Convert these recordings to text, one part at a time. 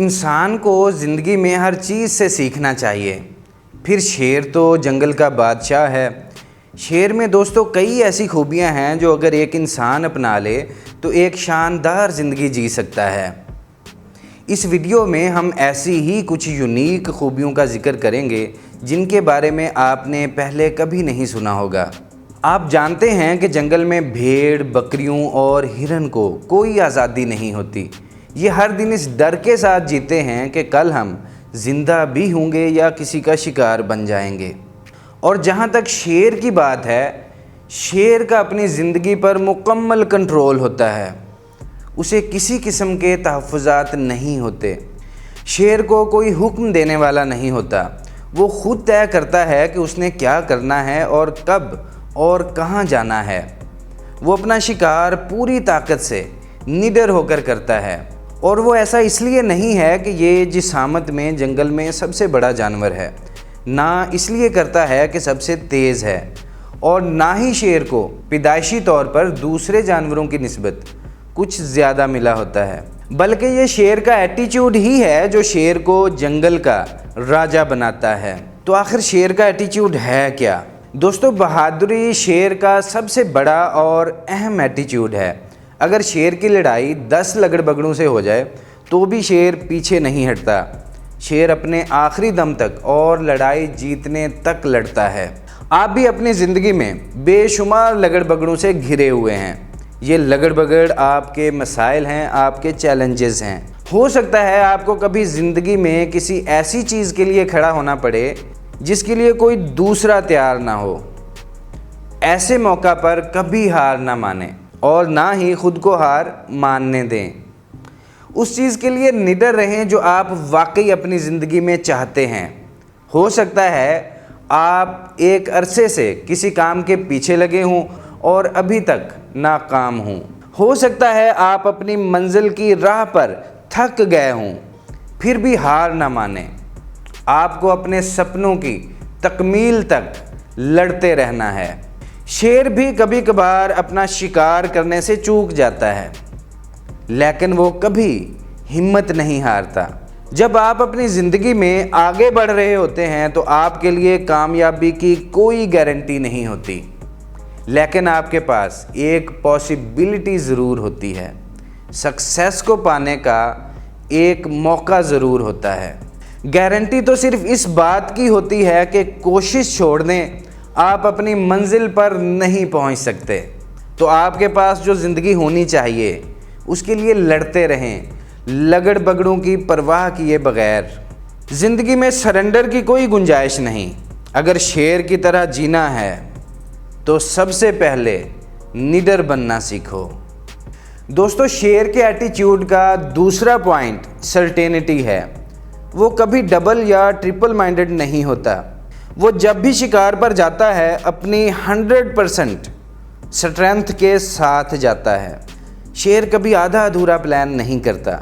انسان کو زندگی میں ہر چیز سے سیکھنا چاہیے۔ پھر شیر تو جنگل کا بادشاہ ہے۔ شیر میں دوستو کئی ایسی خوبیاں ہیں جو اگر ایک انسان اپنا لے تو ایک شاندار زندگی جی سکتا ہے۔ اس ویڈیو میں ہم ایسی ہی کچھ یونیک خوبیوں کا ذکر کریں گے جن کے بارے میں آپ نے پہلے کبھی نہیں سنا ہوگا۔ آپ جانتے ہیں کہ جنگل میں بھیڑ، بکریوں اور ہرن کو کوئی آزادی نہیں ہوتی۔ یہ ہر دن اس ڈر کے ساتھ جیتے ہیں کہ کل ہم زندہ بھی ہوں گے یا کسی کا شکار بن جائیں گے۔ اور جہاں تک شیر کی بات ہے، شیر کا اپنی زندگی پر مکمل کنٹرول ہوتا ہے۔ اسے کسی قسم کے تحفظات نہیں ہوتے۔ شیر کو کوئی حکم دینے والا نہیں ہوتا۔ وہ خود طے کرتا ہے کہ اس نے کیا کرنا ہے اور کب اور کہاں جانا ہے۔ وہ اپنا شکار پوری طاقت سے نڈر ہو کر کرتا ہے، اور وہ ایسا اس لیے نہیں ہے کہ یہ جسامت میں جنگل میں سب سے بڑا جانور ہے، نہ اس لیے کرتا ہے کہ سب سے تیز ہے، اور نہ ہی شیر کو پیدائشی طور پر دوسرے جانوروں کی نسبت کچھ زیادہ ملا ہوتا ہے، بلکہ یہ شیر کا ایٹیچیوڈ ہی ہے جو شیر کو جنگل کا راجا بناتا ہے۔ تو آخر شیر کا ایٹیچیوڈ ہے کیا؟ دوستو، بہادری شیر کا سب سے بڑا اور اہم ایٹیچیوڈ ہے۔ اگر شیر کی لڑائی 10 لگڑ بگڑوں سے ہو جائے تو بھی شیر پیچھے نہیں ہٹتا۔ شیر اپنے آخری دم تک اور لڑائی جیتنے تک لڑتا ہے۔ آپ بھی اپنی زندگی میں بے شمار لگڑ بگڑوں سے گھرے ہوئے ہیں۔ یہ لگڑ بگڑ آپ کے مسائل ہیں، آپ کے چیلنجز ہیں۔ ہو سکتا ہے آپ کو کبھی زندگی میں کسی ایسی چیز کے لیے کھڑا ہونا پڑے جس کے لیے کوئی دوسرا تیار نہ ہو۔ ایسے موقع پر کبھی ہار نہ مانیں اور نہ ہی خود کو ہار ماننے دیں۔ اس چیز کے لیے نڈر رہیں جو آپ واقعی اپنی زندگی میں چاہتے ہیں۔ ہو سکتا ہے آپ ایک عرصے سے کسی کام کے پیچھے لگے ہوں اور ابھی تک ناکام ہوں۔ ہو سکتا ہے آپ اپنی منزل کی راہ پر تھک گئے ہوں، پھر بھی ہار نہ مانیں۔ آپ کو اپنے سپنوں کی تکمیل تک لڑتے رہنا ہے۔ شیر بھی کبھی کبھار اپنا شکار کرنے سے چوک جاتا ہے، لیکن وہ کبھی ہمت نہیں ہارتا۔ جب آپ اپنی زندگی میں آگے بڑھ رہے ہوتے ہیں تو آپ کے لیے کامیابی کی کوئی گارنٹی نہیں ہوتی، لیکن آپ کے پاس ایک پاسبلٹی ضرور ہوتی ہے۔ سکسیس کو پانے کا ایک موقع ضرور ہوتا ہے۔ گارنٹی تو صرف اس بات کی ہوتی ہے کہ کوشش چھوڑ دیں آپ اپنی منزل پر نہیں پہنچ سکتے۔ تو آپ کے پاس جو زندگی ہونی چاہیے اس کے لیے لڑتے رہیں، لگڑ بگڑوں کی پرواہ کیے بغیر۔ زندگی میں سرنڈر کی کوئی گنجائش نہیں۔ اگر شیر کی طرح جینا ہے تو سب سے پہلے نڈر بننا سیکھو۔ دوستو، شیر کے ایٹیچیوڈ کا دوسرا پوائنٹ سرٹینٹی ہے۔ وہ کبھی ڈبل یا ٹرپل مائنڈڈ نہیں ہوتا۔ وہ جب بھی شکار پر جاتا ہے اپنی 100% سٹرینتھ کے ساتھ جاتا ہے۔ شیر کبھی آدھا ادھورا پلان نہیں کرتا۔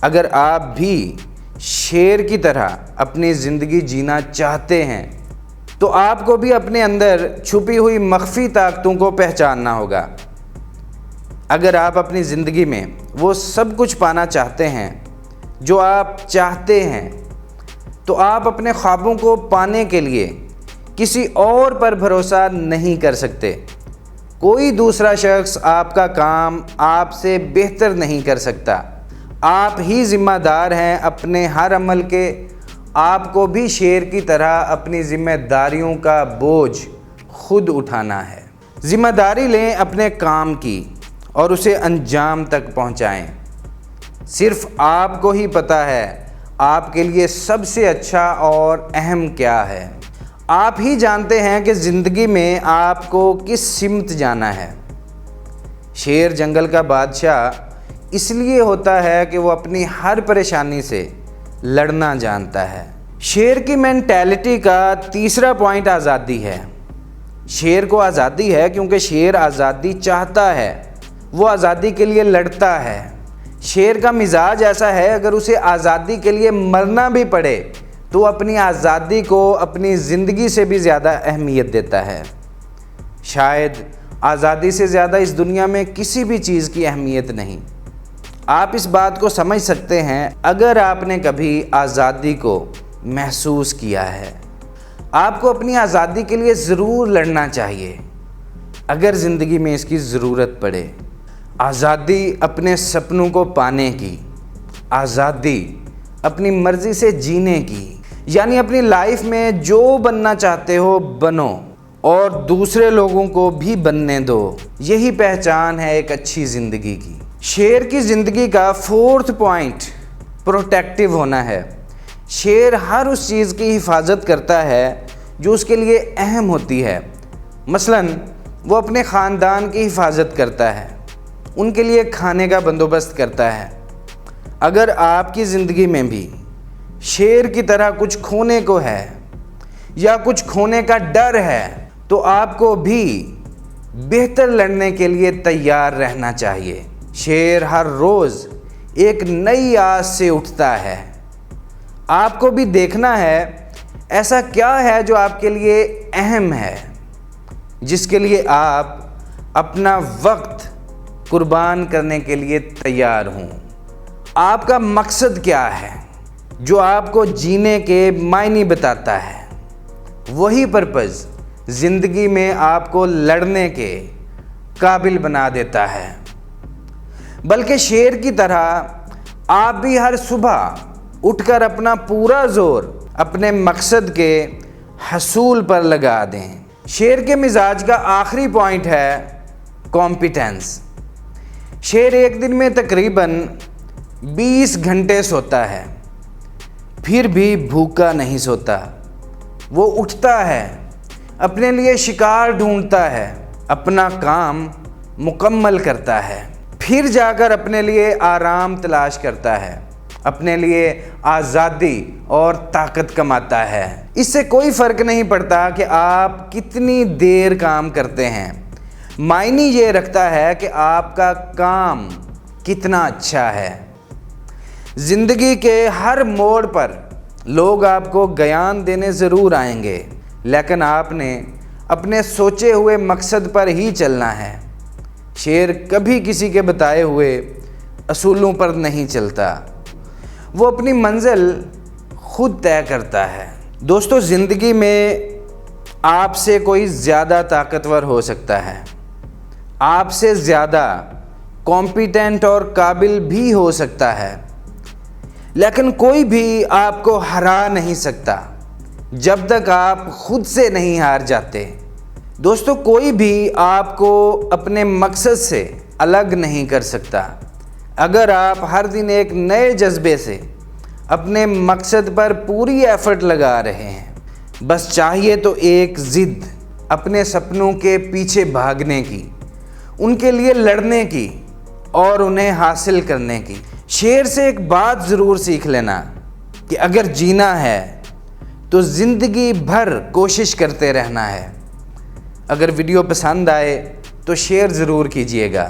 اگر آپ بھی شیر کی طرح اپنی زندگی جینا چاہتے ہیں تو آپ کو بھی اپنے اندر چھپی ہوئی مخفی طاقتوں کو پہچاننا ہوگا۔ اگر آپ اپنی زندگی میں وہ سب کچھ پانا چاہتے ہیں جو آپ چاہتے ہیں تو آپ اپنے خوابوں کو پانے کے لیے کسی اور پر بھروسہ نہیں کر سکتے۔ کوئی دوسرا شخص آپ کا کام آپ سے بہتر نہیں کر سکتا۔ آپ ہی ذمہ دار ہیں اپنے ہر عمل کے۔ آپ کو بھی شیر کی طرح اپنی ذمہ داریوں کا بوجھ خود اٹھانا ہے۔ ذمہ داری لیں اپنے کام کی اور اسے انجام تک پہنچائیں۔ صرف آپ کو ہی پتہ ہے آپ کے لیے سب سے اچھا اور اہم کیا ہے۔ آپ ہی جانتے ہیں کہ زندگی میں آپ کو کس سمت جانا ہے۔ شیر جنگل کا بادشاہ اس لیے ہوتا ہے کہ وہ اپنی ہر پریشانی سے لڑنا جانتا ہے۔ شیر کی مینٹیلٹی کا تیسرا پوائنٹ آزادی ہے۔ شیر کو آزادی ہے کیونکہ شیر آزادی چاہتا ہے، وہ آزادی کے لیے لڑتا ہے۔ شیر کا مزاج ایسا ہے، اگر اسے آزادی کے لیے مرنا بھی پڑے تو اپنی آزادی کو اپنی زندگی سے بھی زیادہ اہمیت دیتا ہے۔ شاید آزادی سے زیادہ اس دنیا میں کسی بھی چیز کی اہمیت نہیں۔ آپ اس بات کو سمجھ سکتے ہیں اگر آپ نے کبھی آزادی کو محسوس کیا ہے۔ آپ کو اپنی آزادی کے لیے ضرور لڑنا چاہیے اگر زندگی میں اس کی ضرورت پڑے۔ آزادی اپنے سپنوں کو پانے کی، آزادی اپنی مرضی سے جینے کی، یعنی اپنی لائف میں جو بننا چاہتے ہو بنو اور دوسرے لوگوں کو بھی بننے دو۔ یہی پہچان ہے ایک اچھی زندگی کی۔ شیر کی زندگی کا 4تھ پوائنٹ پروٹیکٹیو ہونا ہے۔ شیر ہر اس چیز کی حفاظت کرتا ہے جو اس کے لیے اہم ہوتی ہے۔ مثلاً وہ اپنے خاندان کی حفاظت کرتا ہے، ان کے لیے کھانے کا بندوبست کرتا ہے۔ اگر آپ کی زندگی میں بھی شیر کی طرح کچھ کھونے کو ہے یا کچھ کھونے کا ڈر ہے تو آپ کو بھی بہتر لڑنے کے لیے تیار رہنا چاہیے۔ شیر ہر روز ایک نئی آس سے اٹھتا ہے۔ آپ کو بھی دیکھنا ہے ایسا کیا ہے جو آپ کے لیے اہم ہے، جس کے لیے آپ اپنا وقت قربان کرنے کے لیے تیار ہوں۔ آپ کا مقصد کیا ہے جو آپ کو جینے کے معنی بتاتا ہے؟ وہی پرپز زندگی میں آپ کو لڑنے کے قابل بنا دیتا ہے۔ بلکہ شیر کی طرح آپ بھی ہر صبح اٹھ کر اپنا پورا زور اپنے مقصد کے حصول پر لگا دیں۔ شیر کے مزاج کا آخری پوائنٹ ہے کمپیٹنس۔ شیر ایک دن میں تقریباً 20 گھنٹے سوتا ہے، پھر بھی بھوکا نہیں سوتا۔ وہ اٹھتا ہے، اپنے لیے شکار ڈھونڈتا ہے، اپنا کام مکمل کرتا ہے، پھر جا کر اپنے لیے آرام تلاش کرتا ہے، اپنے لیے آزادی اور طاقت کماتا ہے۔ اس سے کوئی فرق نہیں پڑتا کہ آپ کتنی دیر کام کرتے ہیں، معنی یہ رکھتا ہے کہ آپ کا کام کتنا اچھا ہے۔ زندگی کے ہر موڑ پر لوگ آپ کو گیان دینے ضرور آئیں گے، لیکن آپ نے اپنے سوچے ہوئے مقصد پر ہی چلنا ہے۔ شیر کبھی کسی کے بتائے ہوئے اصولوں پر نہیں چلتا، وہ اپنی منزل خود طے کرتا ہے۔ دوستو، زندگی میں آپ سے کوئی زیادہ طاقتور ہو سکتا ہے، آپ سے زیادہ کمپیٹنٹ اور قابل بھی ہو سکتا ہے، لیکن کوئی بھی آپ کو ہرا نہیں سکتا جب تک آپ خود سے نہیں ہار جاتے۔ دوستو، کوئی بھی آپ کو اپنے مقصد سے الگ نہیں کر سکتا اگر آپ ہر دن ایک نئے جذبے سے اپنے مقصد پر پوری ایفرٹ لگا رہے ہیں۔ بس چاہیے تو ایک ضد، اپنے سپنوں کے پیچھے بھاگنے کی، ان کے لیے لڑنے کی اور انہیں حاصل کرنے کی۔ شیر سے ایک بات ضرور سیکھ لینا کہ اگر جینا ہے تو زندگی بھر کوشش کرتے رہنا ہے۔ اگر ویڈیو پسند آئے تو شیئر ضرور کیجیے گا۔